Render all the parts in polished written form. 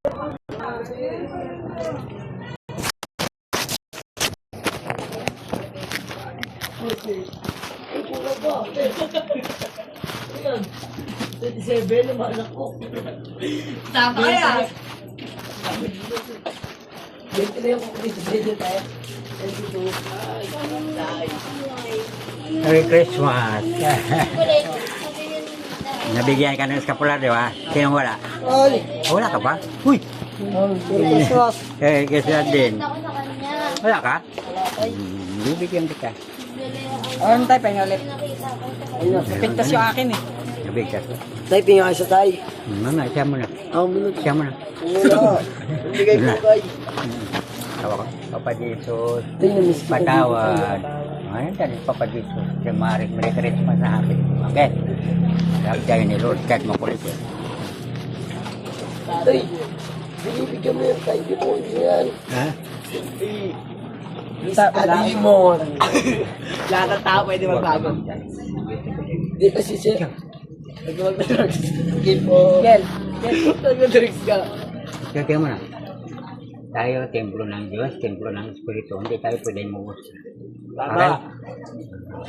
Ayan. 27 naman ako. Tama kaya. 20 na yung kukulit tayo. 22. Merry Christmas. Nabigyan ka ng eskapular, di ba? Sino wala? Ay! Wala ka ba? Uy! Merry Christmas! Christmas din. Ako sa kanya. Wala ka? Wala tayo. Bibigyan kita. Ano tayo, pahinga ulit. Nakita ko sa Ayun. Pintas yung akin eh. Nabigyan ko. Tayo, pinga sa tayo. Mama, siya mo na. Ang minute. Siya mo na. Wala. Bigay po kayo. Tawa ko. Papa Jesus. Tayo, namiss ko. Patawad. Ayun ka rin, Papa Jesus. Siya maaaring Merry Christmas sa akin. Okay? Sabi tayo ni Lord, kahit makulit yun. Tayo. Binibigyan mo yung tayo. Di mo yan. Ha? Alimon. Lahat ng tao pwede magbago. Di kasi siya. Nagawag na drugs. Game po. Gel. Nag-drugs ka. Tingnan mo na. Tayo, templo ng Diyos, templo ng Espiritu. Hindi tayo pwede mawos. Okay?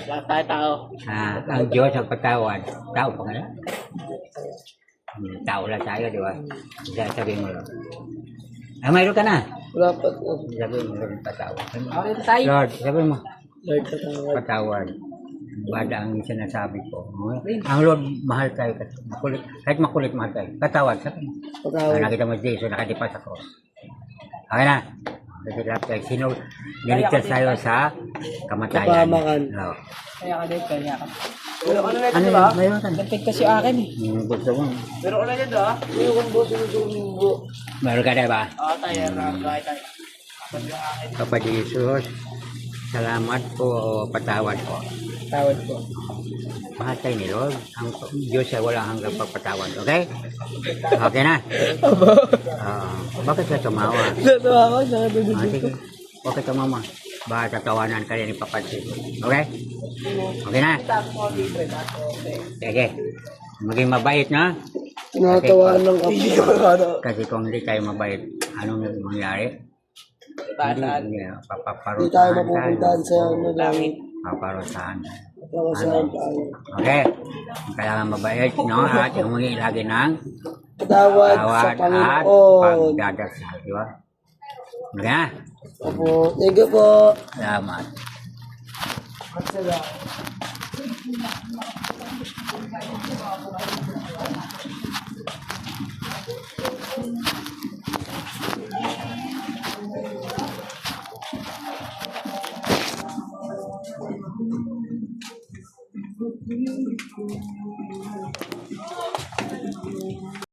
Lahat tayo tao. Ang Diyos ang patawad. Tao pa nga yan. Tao lang tayo, di ba? Sabihin mo lang. Mayroon ka na. Wala pa po. Sabihin mo lang patawad. Okay, tayo. Lord, sabihin mo. Lord, patawad. Patawad. Bada ang sinasabi ko. Ang Lord, mahal tayo. Makulit. Kahit makulit, mahal tayo. Patawad. Sabi mo. Patawad. Nakita mo Jesus, nakadipa sa cross. Okay na. Kasi lahat tayo. Sino niligtas tayo sa kamatayan. Kapamakan. No. Kaya ka din, kaya ka. Pero ano na Ano yun? Mayroon ka na. Pintas yung akin eh. Gusto mo. Pero ano yan ha? Yung kong boss yung sumibo. Mayroon ka na ba? Tayo. Rakay tayo. Papa Jesus, salamat po o patawad po. Tawad ko. Mahal tayo ni Lord. Ang Diyos ay walang hanggang pagpatawad. Okay? Okay na? Bakit ka tumawa? Natawa ko sa Sige. Bakit ka mama? Baka tatawanan ka rin ni Papa Jesus. Okay? Okay na? Sige. Maging mabait na. Tinatawanan ng kapo. Kasi kung hindi tayo mabait, anong mangyari? Hindi, Hindi tayo paparusahan mapupuntahan sa langit. Paparusahan. Paparusahan tayo. Okay? Kailangan mabait, no? At humingi lagi ng Patawad sa tawad at Panginoon. pagdadasal. Di ba? Okay na? Opo. Thank you po. Salamat.